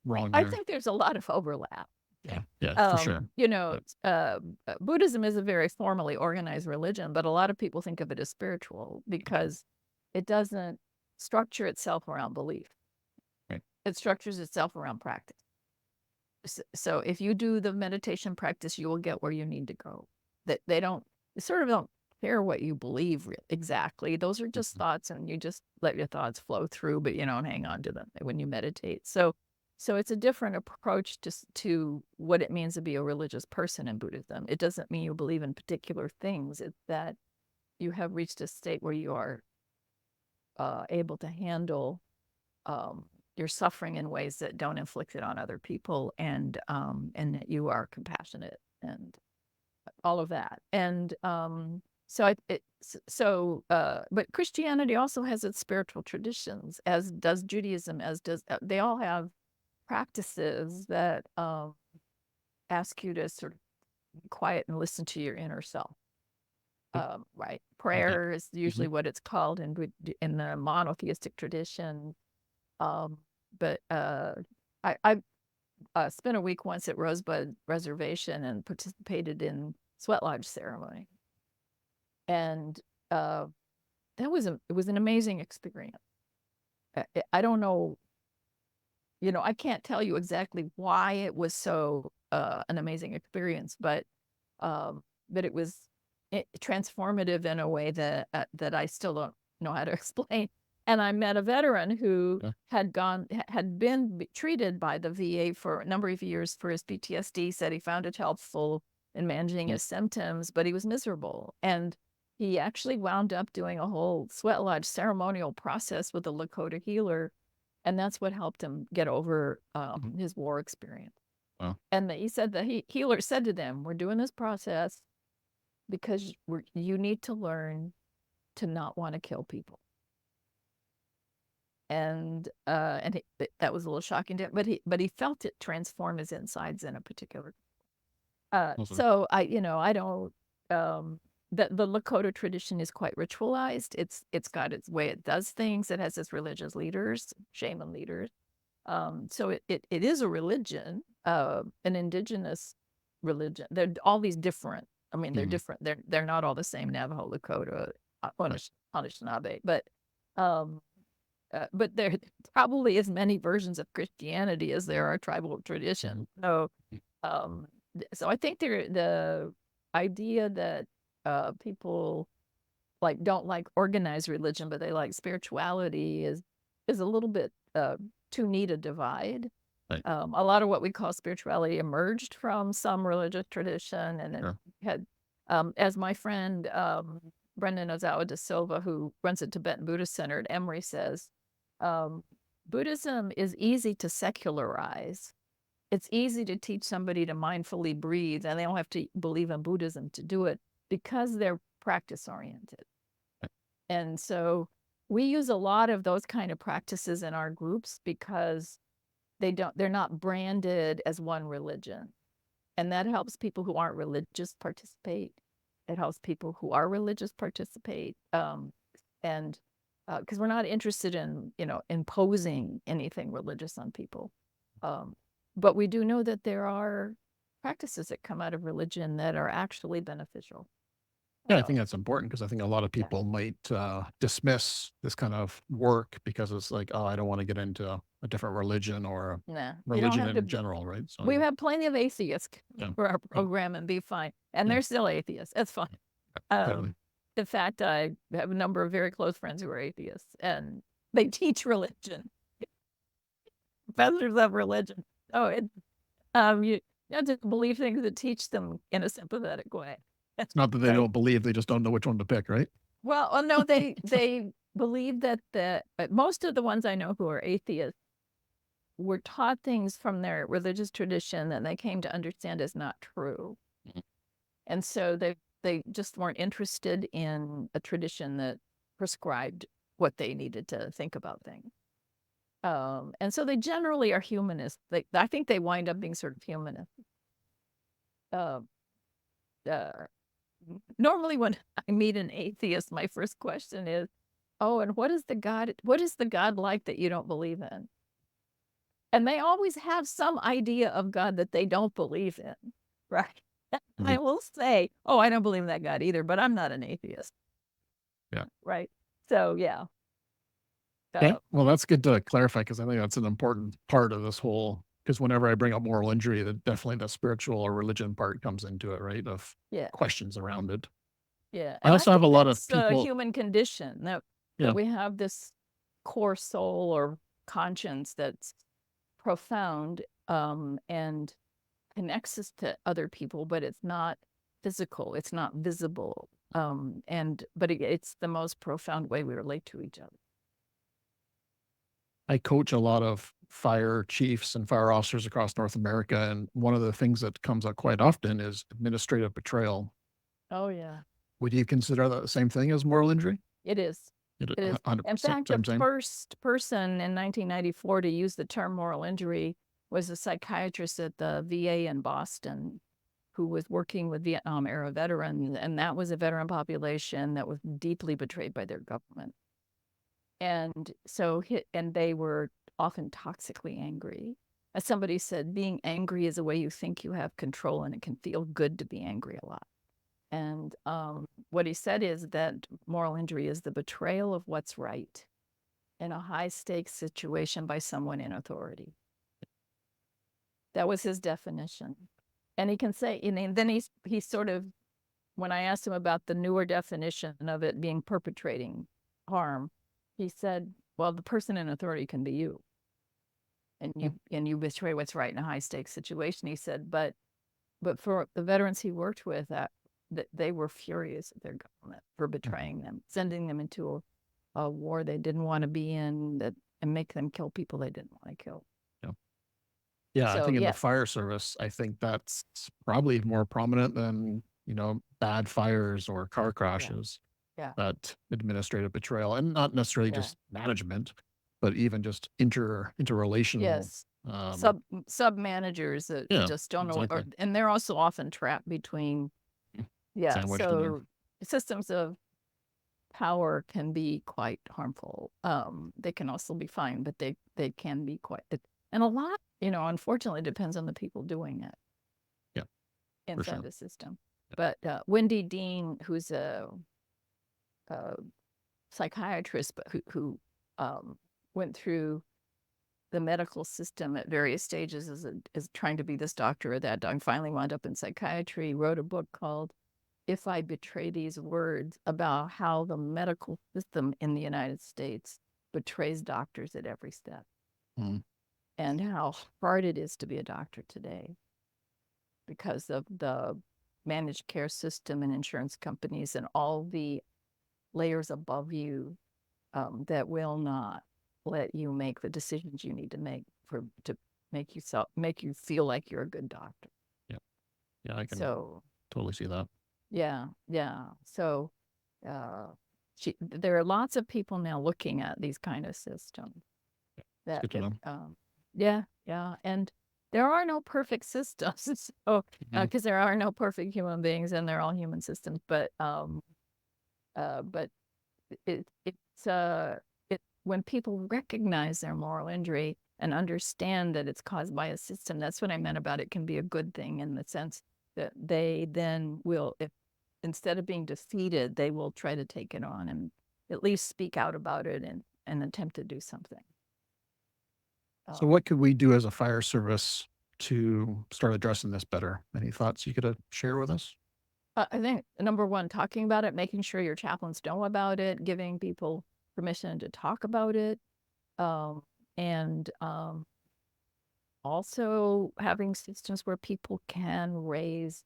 wrong I there? think there's a lot of overlap. Yeah, for sure. Buddhism is a very formally organized religion, but a lot of people think of it as spiritual because it doesn't structure itself around belief. Right. It structures itself around practice. So if you do the meditation practice, you will get where you need to go. They sort of don't care what you believe exactly. Those are just thoughts, and you just let your thoughts flow through, but you don't hang on to them when you meditate. So it's a different approach to what it means to be a religious person in Buddhism. It doesn't mean you believe in particular things. It's that you have reached a state where you are able to handle your suffering in ways that don't inflict it on other people, and that you are compassionate and all of that. And but Christianity also has its spiritual traditions, as does Judaism, they all have practices that ask you to sort of be quiet and listen to your inner self. Right. Prayer is usually what it's called in the monotheistic tradition. But I spent a week once at Rosebud Reservation and participated in sweat lodge ceremony. And it was an amazing experience. I don't know, I can't tell you exactly why it was so an amazing experience, but it was transformative in a way that I still don't know how to explain. And I met a veteran who had been treated by the VA for a number of years for his PTSD, said he found it helpful in managing his symptoms, but he was miserable. And he actually wound up doing a whole sweat lodge ceremonial process with a Lakota healer. And that's what helped him get over his war experience. Wow. And he said the healer said to them, "We're doing this process because you need to learn to not want to kill people." And that was a little shocking to him, but he felt it transform his insides in a particular. So I don't. The Lakota tradition is quite ritualized. It's got its way it does things. It has its religious leaders, shaman leaders. So it is a religion, an indigenous religion. They're all these different. I mean, they're different. They're not all the same. Navajo, Lakota, Anishinaabe, but there probably as many versions of Christianity as there are tribal traditions. So I think the idea that people don't like organized religion, but they like spirituality is a little bit too neat a divide. Right. A lot of what we call spirituality emerged from some religious tradition, and it had, as my friend Brendan Ozawa de Silva, who runs a Tibetan Buddhist center at Emory, says, Buddhism is easy to secularize. It's easy to teach somebody to mindfully breathe, and they don't have to believe in Buddhism to do it because they're practice oriented. And so we use a lot of those kind of practices in our groups because they're not branded as one religion. And that helps people who aren't religious participate. It helps people who are religious participate. And because we're not interested in, imposing anything religious on people. But we do know that there are practices that come out of religion that are actually beneficial. Yeah, I think that's important because I think a lot of people might dismiss this kind of work because it's like, oh, I don't want to get into a different religion or religion in general, right? So we have plenty of atheists for our program and be fine. And they're still atheists. That's fine. Totally. In fact, I have a number of very close friends who are atheists, and they teach religion, professors of religion. Oh, you have to believe things that teach them in a sympathetic way. It's not that they Right. don't believe, they just don't know which one to pick, right? Well, no, they believe that most of the ones I know who are atheists were taught things from their religious tradition that they came to understand as not true. Mhm. And so they just weren't interested in a tradition that prescribed what they needed to think about things. And so they generally are humanists. I think they wind up being sort of humanists. Uh, uh, Normally when I meet an atheist, my first question is, "Oh, and what is the God like that you don't believe in?" And they always have some idea of God that they don't believe in, right? I Mhm. will say, "Oh, I don't believe in that God either, but I'm not an atheist." Yeah. Right? So, yeah. Okay. Uh, Well, that's good to clarify because I think that's an important part of this whole. Because whenever I bring up moral injury, that definitely the spiritual or religion part comes into it, right? Of yeah, questions around it. yeah. I And I also have think a lot of that's a people. human condition that Yeah. we have this core soul or conscience that's profound, and connects us to other people, but it's not physical, it's not visible. But it's the most profound way we relate to each other. I coach a lot of fire chiefs and fire officers across North America, and one of the things that comes up quite often is administrative betrayal. Oh, yeah. Would you consider that the same thing as moral injury? It is. It It is. In 100% fact, the same. first person in 1994 to use the term moral injury was a psychiatrist at the VA in Boston who was working with Vietnam era veterans, and that was a veteran population that was deeply betrayed by their government. And so, and they were often toxically angry. As somebody said, being angry is a way you think you have control, and it can feel good to be angry a lot. And what he said is that moral injury is the betrayal of what's right in a high stakes situation by someone in authority. That was his definition. And he can say, and then he sort of, when I asked him about the newer definition of it being perpetrating harm, he said, well, the person in authority can be you. And you betray what's right in a high stakes situation. He said, but for the veterans he worked with, that they were furious at their government for betraying them, sending them into a war they didn't want to be in, and make them kill people they didn't want to kill. Yeah. Yeah, I So think in the yeah, fire service, I think that's probably more prominent than, bad fires or car crashes. yeah, That administrative betrayal, and not necessarily yeah. just management, but even just interrelational. Yes, Um, sub managers that yeah, just don't know, exactly. and they're also often trapped between. Yeah, Sandwiched in there. so systems of power can be quite harmful. They can also be fine, but they can be quite, and a lot, unfortunately, depends on the people doing it Yeah, for inside sure. the system. But Wendy Dean, who's a psychiatrist, but who went through the medical system at various stages as trying to be this doctor or that doctor, and finally wound up in psychiatry, wrote a book called If I Betray These Words, about how the medical system in the United States betrays doctors at every step, Mm. and how hard it is to be a doctor today because of the managed care system and insurance companies and all the layers above you, that will not let you make the decisions you need to make to make you feel like you're a good doctor. Yeah, yeah, I can So totally see that. yeah, yeah. So uh, there are lots of people now looking at these kind of systems It's that good to know. yeah, yeah, and there are no perfect systems. So Mhm. because there are no perfect human beings, and they're all human systems, but it's when people recognize their moral injury and understand that it's caused by a system, that's what I meant about it can be a good thing, in the sense that they then will, if instead of being defeated, they will try to take it on and at least speak out about it and attempt to do something. So, Um, what could we do as a fire service to start addressing this better? Any thoughts you could share with us? I think number one, talking about it, making sure your chaplains know about it, giving people permission to talk about it, um, and also having systems where people can raise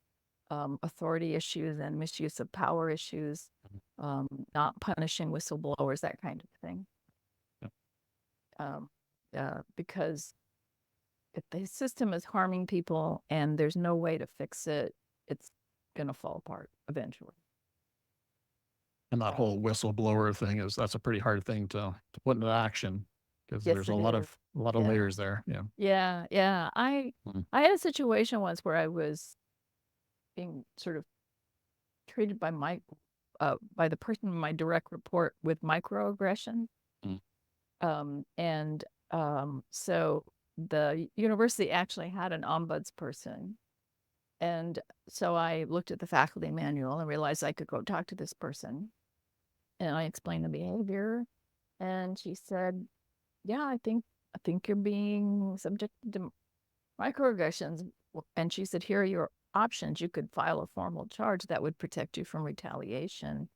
authority issues and misuse of power issues, not punishing whistleblowers, that kind of thing. Yeah. Because if the system is harming people and there's no way to fix it, it's going to fall apart eventually. And that whole whistleblower thing that's a pretty hard thing to put into action because Yes, there's it is. a lot of Yeah. layers there. Yeah. Yeah. Mhm. I had a situation once where I was being sort of treated by the person in my direct report with microaggression. Mm. So the university actually had an ombudsperson. And so I looked at the faculty manual and realized I could go talk to this person. And I explained the behavior. And she said, yeah, I think you're being subjected to microaggressions. And she said, here are your options. You could file a formal charge that would protect you from retaliation.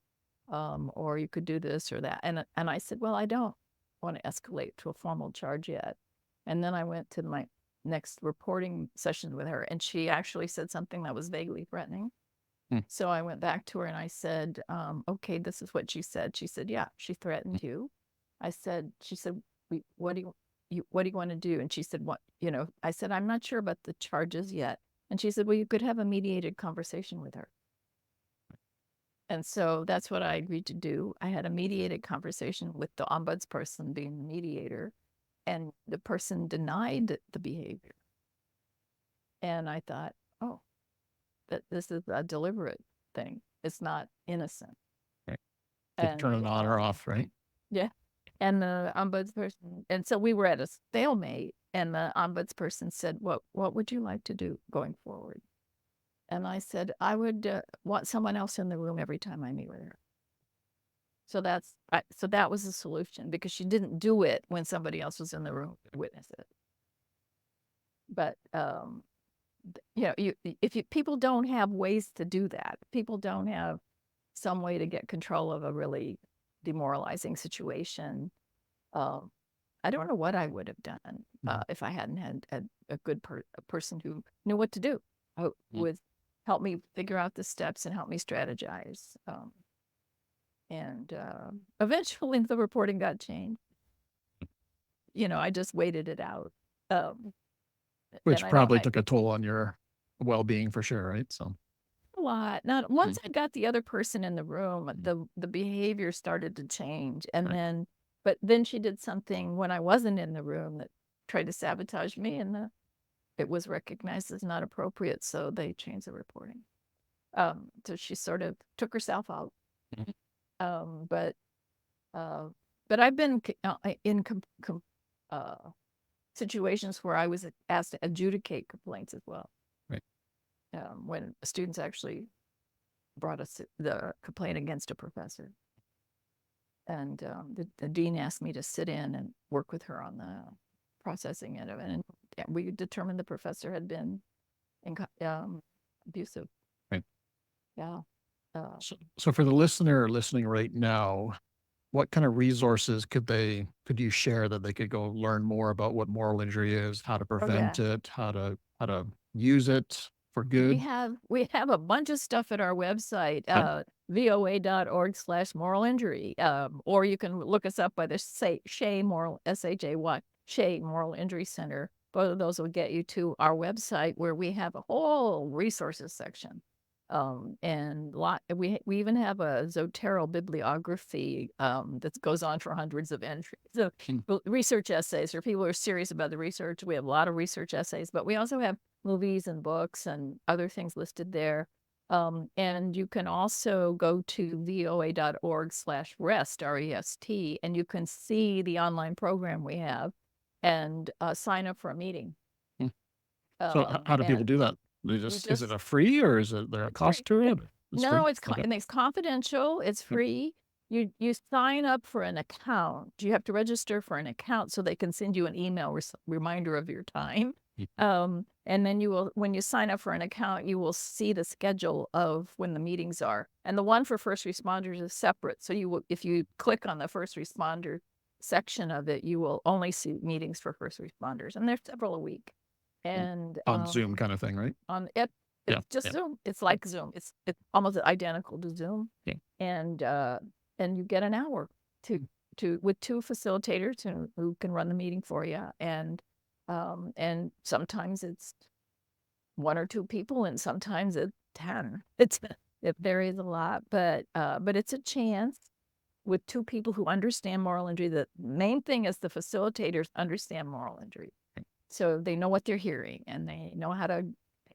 Or you could do this or that. And I said, well, I don't want to escalate to a formal charge yet. And then I went to my next reporting session with her, and she actually said something that was vaguely threatening. Hmm. So I went back to her and I said, okay, this is what she said. She said, yeah, she threatened you. She said, what do you want to do? And she said, what, I said, I'm not sure about the charges yet. And she said, well, you could have a mediated conversation with her. And so that's what I agreed to do. I had a mediated conversation with the ombudsperson being the mediator, and the person denied the behavior. And I thought, oh, that this is a deliberate thing. It's not innocent. Right. You can turn it on or off, right? Yeah. And the ombudsperson, and so we were at a stalemate, and the ombudsperson said, what would you like to do going forward? And I said, I would want someone else in the room every time I meet with her. So that was the solution, because she didn't do it when somebody else was in the room to witness it. But people don't have ways to do that. People don't have some way to get control of a really demoralizing situation. I don't know what I would have done if I hadn't had a good person who knew what to do, who would help me figure out the steps and help me strategize. And eventually the reporting got changed. I just waited it out. Which probably took a toll on your well-being for sure, right? So a lot. Now, once I got the other person in the room, the behavior started to change. And then she did something when I wasn't in the room that tried to sabotage me, and it was recognized as not appropriate. So they changed the reporting. So she sort of took herself out. But I've been in situations where I was asked to adjudicate complaints as well. Right. When students actually brought us the complaint against a professor. And the dean asked me to sit in and work with her on the processing it. And we determined the professor had been abusive. Right. Yeah. So for the listener listening right now, what kind of resources could you share that they could go learn more about what moral injury is, how to prevent it, how to use it for good? We have a bunch of stuff at our website, voa.org/moral injury. Or you can look us up by the Shea Moral, SHAY, Shea Moral Injury Center. Both of those will get you to our website, where we have a whole resources section. And we even have a Zotero bibliography that goes on for hundreds of entries. So research essays for people who are serious about the research. We have a lot of research essays, but we also have movies and books and other things listed there. And you can also go to voa.org/rest, REST, and you can see the online program we have and sign up for a meeting. So how do people do that? Is it a free, or is there a cost to it? No, it's confidential. It's free. You sign up for an account. You have to register for an account so they can send you an email reminder of your time. And then when you sign up for an account, you will see the schedule of when the meetings are. And the one for first responders is separate. So if you click on the first responder section of it, you will only see meetings for first responders. And there's several a week. And on Zoom kind of thing, right? It's just Zoom. It's like Zoom. It's almost identical to Zoom. Yeah. And you get an hour with two facilitators who can run the meeting for you. And sometimes it's one or two people, and sometimes it's 10. It varies a lot, but it's a chance with two people who understand moral injury. The main thing is the facilitators understand moral injury, so they know what they're hearing and they know how to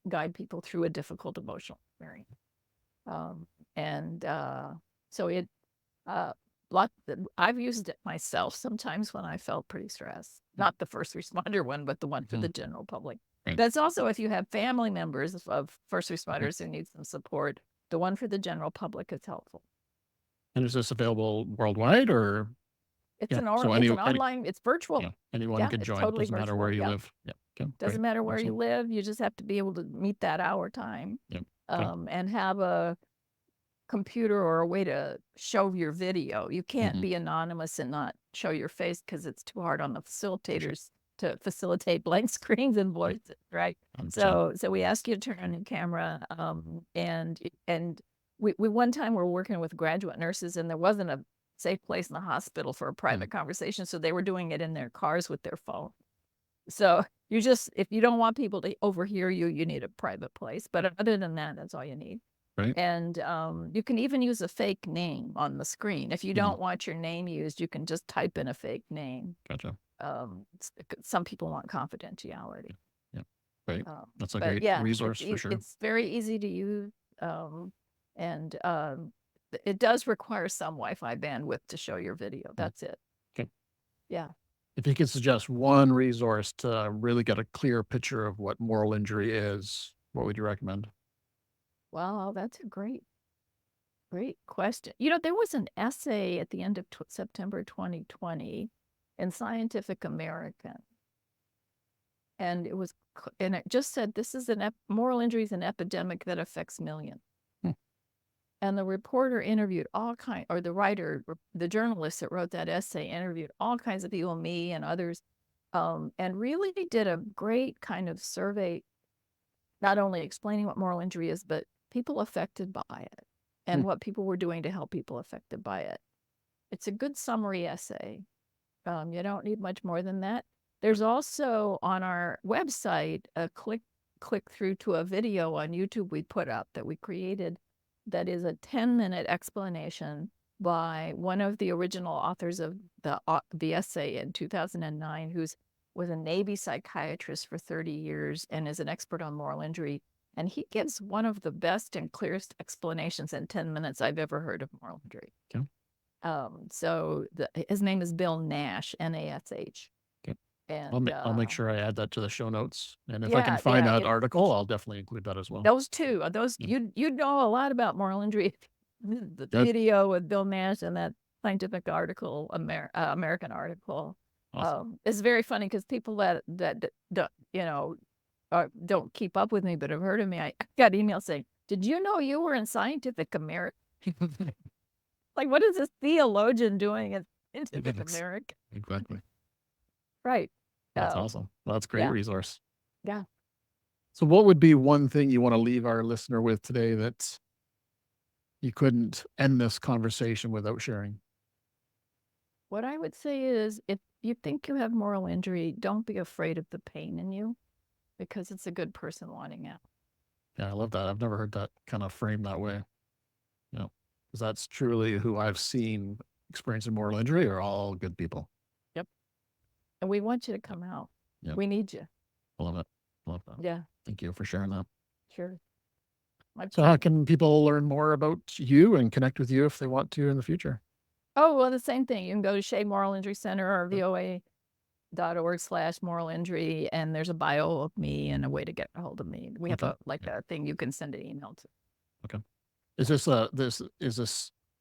guide people through a difficult emotional experience. I've used it myself sometimes when I felt pretty stressed. Not the first responder one, but the one for the general public. Right. That's also if you have family members of first responders who need some support, the one for the general public is helpful. And is this available worldwide, or? It's an online, it's virtual. Yeah, anyone can join. Totally Doesn't matter where you live. Yeah. Okay, doesn't matter where you live. You just have to be able to meet that hour time. Yep. And have a computer or a way to show your video. You can't be anonymous and not show your face because it's too hard on the facilitators to facilitate blank screens and voices, right? So we ask you to turn on your camera. And we one time were working with graduate nurses, and there wasn't a safe place in the hospital for a private conversation, so they were doing it in their cars with their phone. So if you don't want people to overhear you, you need a private place. But other than that, that's all you need. Right. And you can even use a fake name on the screen. If you don't want your name used, you can just type in a fake name. Gotcha. Some people want confidentiality. Yeah. Right. That's a great resource for sure. It's very easy to use. And it does require some Wi-Fi bandwidth to show your video. That's it. Okay. Yeah. If you could suggest one resource to really get a clear picture of what moral injury is, what would you recommend? Wow, that's a great question. There was an essay at the end of September 2020 in Scientific American, and it just said this is moral injury is an epidemic that affects millions. And the reporter interviewed the journalist that wrote that essay interviewed all kinds of people, me and others, and really did a great kind of survey, not only explaining what moral injury is, but people affected by it and what people were doing to help people affected by it. It's a good summary essay. You don't need much more than that. There's also on our website a click through to a video on YouTube we put up that we created that is a 10-minute explanation by one of the original authors of the essay in 2009, was a Navy psychiatrist for 30 years and is an expert on moral injury. And he gives one of the best and clearest explanations in 10 minutes I've ever heard of moral injury. Okay. So his name is Bill Nash, Nash. Okay. And I'll make sure I add that to the show notes. And if I can find that article, I'll definitely include that as well. Those two, you know a lot about moral injury. The video with Bill Nash and that scientific article, American article. Awesome. It's very funny because people that don't keep up with me but have heard of me, I got emails saying, "Did you know you were in Scientific American?" Like, what is this theologian doing in Scientific American? Exactly. Right. That's awesome. Well, that's a great resource. Yeah. So what would be one thing you want to leave our listener with today that you couldn't end this conversation without sharing? What I would say is, if you think you have moral injury, don't be afraid of the pain in you, because it's a good person wanting out. Yeah, I love that. I've never heard that kind of framed that way. Because that's truly who I've seen experiencing moral injury are all good people. Yep. And we want you to come out. Yep. We need you. I love it. Love that. Yeah. Thank you for sharing that. Sure. So how can people learn more about you and connect with you if they want to in the future? Oh, well, the same thing. You can go to Shea Moral Injury Center or voa.org/moral injury, and there's a bio of me and a way to get a hold of me. We have a thing you can send an email to. Okay. Is this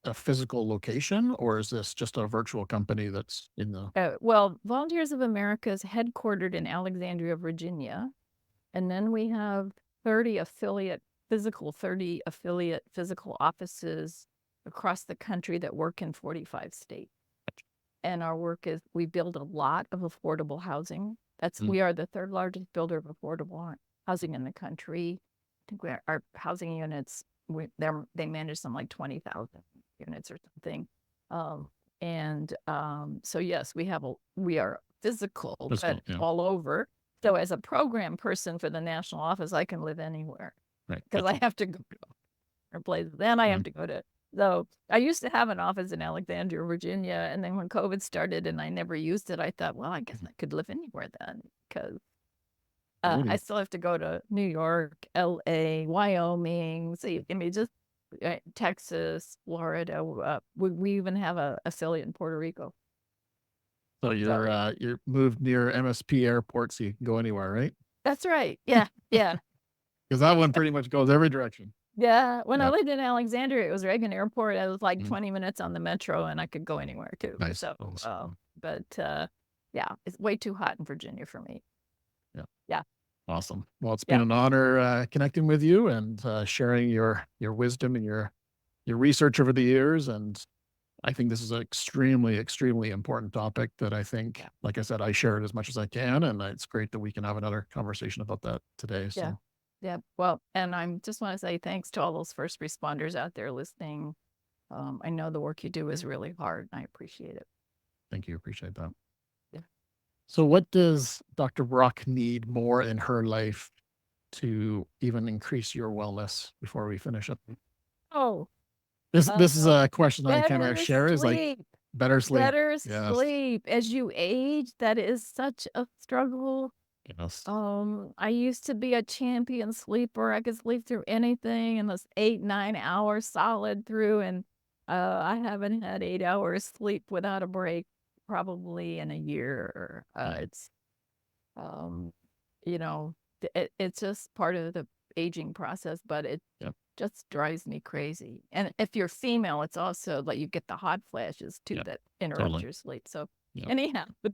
a physical location, or is this just a virtual company that's in the? Well, Volunteers of America is headquartered in Alexandria, Virginia. And then we have 30 affiliate physical offices across the country that work in 45 states. And our work is, we build a lot of affordable housing. We are the third largest builder of affordable housing in the country. I think our housing units, they manage some like 20,000 units or something. So yes, we are physical, but all over. So as a program person for the national office, I can live anywhere, Right. because I have to go to other places. Then I have to go to. So I used to have an office in Alexandria, Virginia, and then when COVID started and I never used it, I thought, well, I guess I could live anywhere then, because I still have to go to New York, LA, Wyoming. So I mean, just Texas, Florida. We even have a affiliate in Puerto Rico. So you're moved near MSP Airport, so you can go anywhere, right? That's right. Yeah, yeah. Because that one pretty much goes every direction. Yeah. When I lived in Alexandria, it was Reagan Airport. It was like 20 minutes on the metro, and I could go anywhere too. Nice. So, yeah, it's way too hot in Virginia for me. Yeah. Awesome. Well, it's been an honor connecting with you and sharing your wisdom and your research over the years. And I think this is an extremely, extremely important topic that I think, like I said, I share it as much as I can. And it's great that we can have another conversation about that today. So. Yeah. Well, and I just want to say thanks to all those first responders out there listening. I know the work you do is really hard, and I appreciate it. Thank you. Appreciate that. Yeah. So what does Dr. Brock need more in her life to even increase your wellness before we finish up? Oh, this is a question I kind of share is like better sleep. Better sleep. As you age, that is such a struggle. Yes. I used to be a champion sleeper. I could sleep through anything in those 8-9 hours solid through, and I haven't had 8 hours sleep without a break probably in a year. It's it's just part of the aging process, but it just drives me crazy. And if you're female, it's also like you get the hot flashes too that interrupt your sleep. So anyhow, but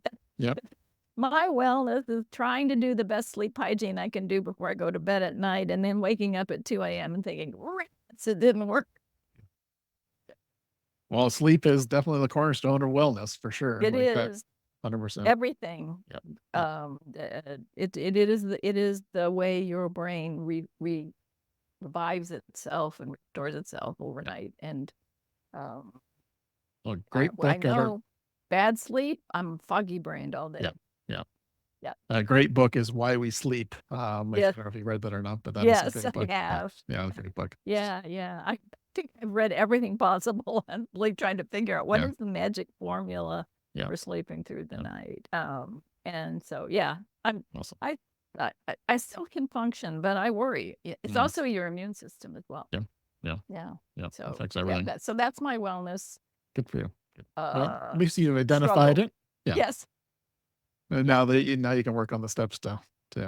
my wellness is trying to do the best sleep hygiene I can do before I go to bed at night, and then waking up at 2 a.m. and thinking, it didn't work. Well, sleep is definitely the cornerstone of wellness for sure. It is 100%. everything. It is the way your brain revives itself and restores itself overnight. And great book. I know bad sleep, I'm foggy brained all day. Yeah. A great book is Why We Sleep. I don't know if you read that or not, but that is a great book. I have. Yeah, it's a great book. Yeah. I think I've read everything possible and really trying to figure out what is the magic formula for sleeping through the night. And so, I'm awesome. I still can function, but I worry. It's also your immune system as well. Yeah. So affects everything. So that's my wellness. Good for you. Good. Well, at least you've identified it. Yeah. Yes. And now you can work on the steps too.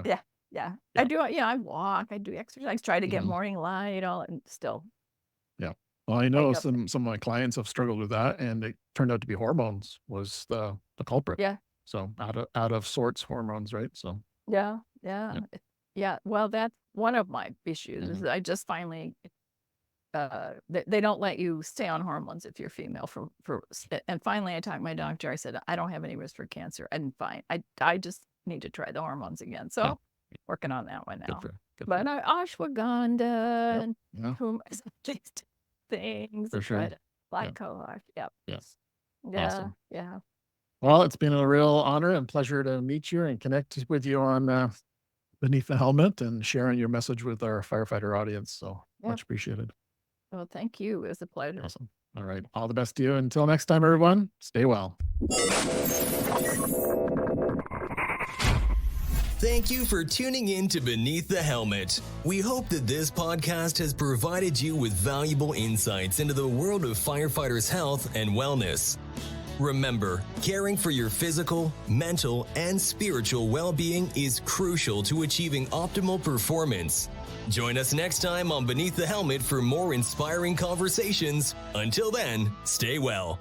Yeah. I do. I walk. I do exercise. Try to get morning light. All and still. Yeah. Well, I know some of my clients have struggled with that, and it turned out to be hormones was the culprit. Yeah. So out of sorts hormones, right? So. Yeah. Well, that's one of my issues. Is I just finally. They don't let you stay on hormones if you're female and finally I talked my doctor. I said, I don't have any risk for cancer. And fine. I just need to try the hormones again. So working on that one now. But ashwagandha and these things. For sure. Black cohosh. Yep. Yes. Yeah. Awesome. Yeah. Well, it's been a real honor and pleasure to meet you and connect with you on Beneath the Helmet and sharing your message with our firefighter audience. So much appreciated. Well, thank you. It was a pleasure. Awesome. All right. All the best to you. Until next time, everyone, stay well. Thank you for tuning in to Beneath the Helmet. We hope that this podcast has provided you with valuable insights into the world of firefighters' health and wellness. Remember, caring for your physical, mental, and spiritual well-being is crucial to achieving optimal performance. Join us next time on Beneath the Helmet for more inspiring conversations. Until then, stay well.